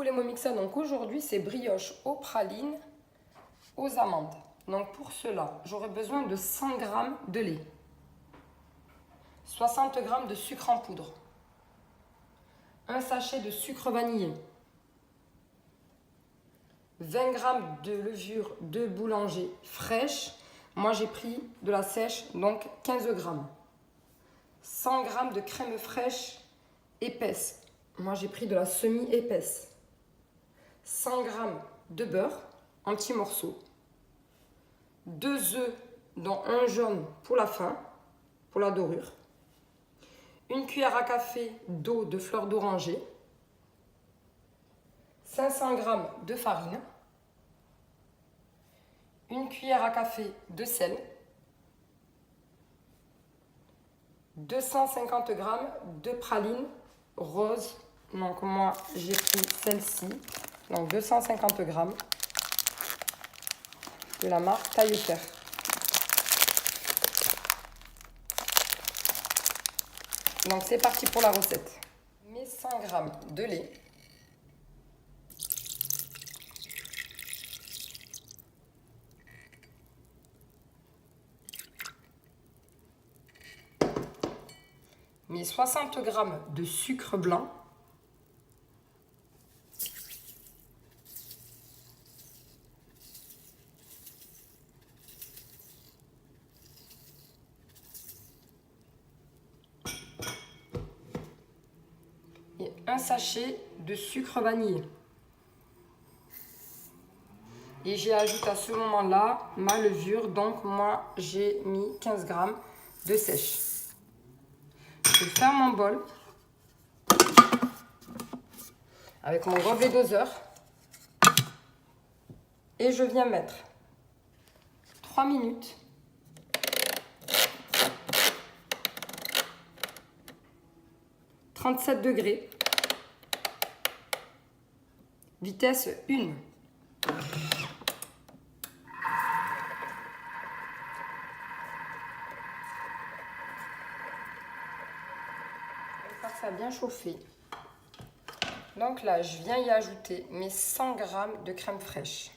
coucou les Momixas, donc aujourd'hui c'est brioche aux pralines aux amandes. Donc pour cela, j'aurai besoin de 100 g de lait, 60 g de sucre en poudre, un sachet de sucre vanillé, 20 g de levure de boulanger fraîche, moi j'ai pris de la sèche, donc 15 g, 100 g de crème fraîche épaisse, moi j'ai pris de la semi-épaisse, 100 g de beurre en petits morceaux, 2 œufs dont un jaune pour la fin, pour la dorure, une cuillère à café d'eau de fleur d'oranger, 500 g de farine, une cuillère à café de sel, 250 g de pralines roses, donc moi j'ai pris celle-ci, donc 250 g de la marque Taillefer. Donc c'est parti pour la recette. Mes 100 g de lait, mes 60 g de sucre blanc, et un sachet de sucre vanillé. Et j'y ajoute à ce moment-là ma levure, donc moi j'ai mis 15 g de sèche. Je ferme mon bol avec mon gobelet doseur et je viens mettre 3 minutes « 37 degrés » vitesse 1. Ça a bien chauffé. Donc là, je viens y ajouter mes 100 g de crème fraîche.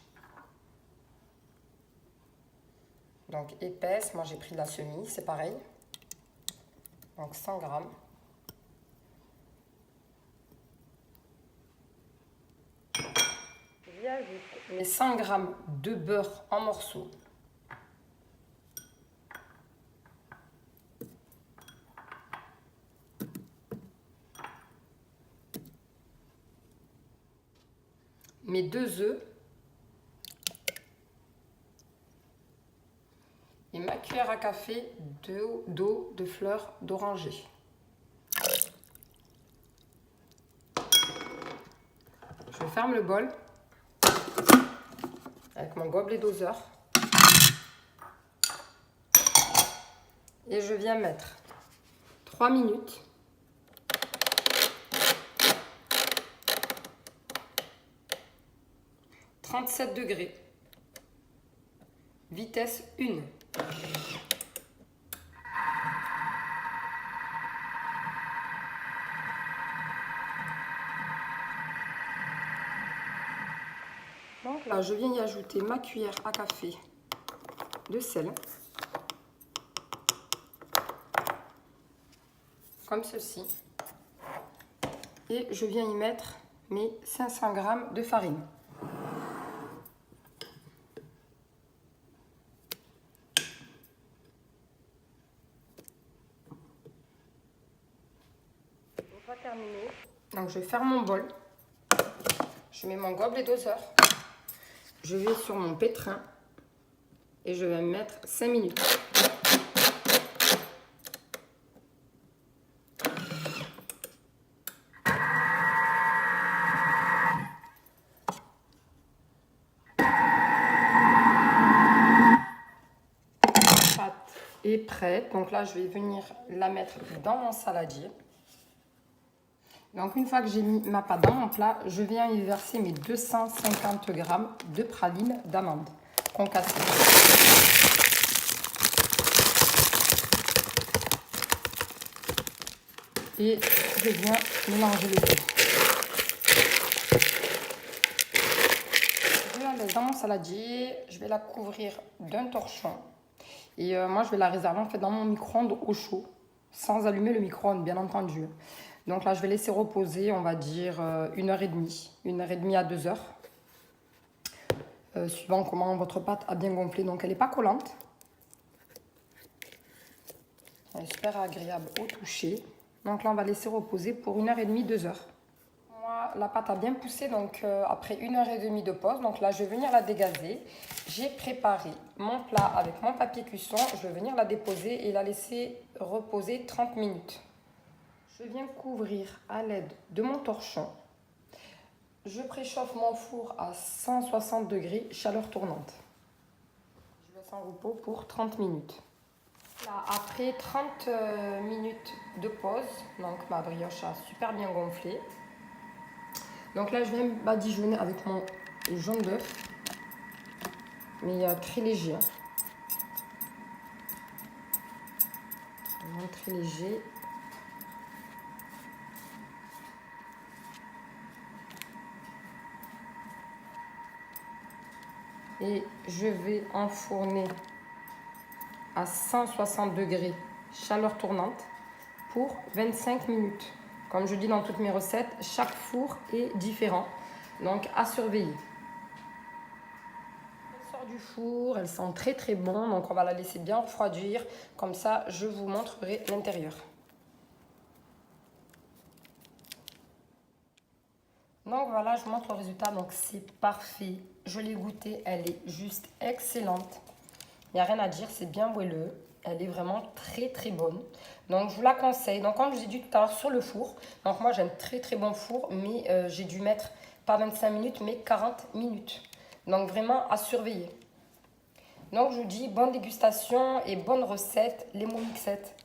Donc épaisse, moi j'ai pris de la semi, c'est pareil. Donc 100 g. J'y ajoute mes 100 g de beurre en morceaux. Mes 2 œufs et ma cuillère à café d'eau de fleur d'oranger. Je ferme le bol avec mon gobelet doseur et je viens mettre 3 minutes . 37 degrés, vitesse 1. Donc là, je viens y ajouter ma cuillère à café de sel, comme ceci, et je viens y mettre mes 500 g de farine. Terminé. Donc je ferme mon bol, je mets mon gobelet doseur, je vais sur mon pétrin et je vais mettre 5 minutes. La pâte est prête, donc là je vais venir la mettre dans mon saladier. Donc une fois que j'ai mis ma pâte dans mon plat, je viens y verser mes 250 g de pralines d'amandes concassées. Et je viens mélanger le tout. saladier, je vais la couvrir d'un torchon. Et moi, je vais la réserver en fait dans mon micro-ondes au chaud, sans allumer le micro-ondes, bien entendu. Donc là, je vais laisser reposer, on va dire 1h30, 1h30 à 2h. Suivant comment votre pâte a bien gonflé. Donc elle n'est pas collante. Elle est super agréable au toucher. Donc là, on va laisser reposer pour 1h30, 2h. Moi, la pâte a bien poussé, donc après 1h30 de pause. Donc là, je vais venir la dégazer. J'ai préparé mon plat avec mon papier cuisson. Je vais venir la déposer et la laisser reposer 30 minutes. Je viens couvrir à l'aide de mon torchon. Je préchauffe mon four à 160 degrés, chaleur tournante. Je laisse en repos pour 30 minutes. Là, après 30 minutes de pause, donc ma brioche a super bien gonflé. Donc là, je viens badigeonner avec mon jaune d'œuf, mais très léger. Vraiment très léger. Et je vais enfourner à 160 degrés, chaleur tournante, pour 25 minutes. Comme je dis dans toutes mes recettes, chaque four est différent, donc à surveiller. Elle sort du four, elle sent très très bon, donc on va la laisser bien refroidir. Comme ça, je vous montrerai l'intérieur. Donc voilà, je vous montre le résultat, donc c'est parfait. Je l'ai goûté, elle est juste excellente. Il n'y a rien à dire, c'est bien moelleux. Elle est vraiment très très bonne. Donc je vous la conseille. Donc comme je vous ai dit tout à l'heure sur le four. Donc moi j'ai un très très bon four. Mais j'ai dû mettre pas 25 minutes mais 40 minutes. Donc vraiment à surveiller. Donc je vous dis bonne dégustation et bonne recette. Les mots mixettes.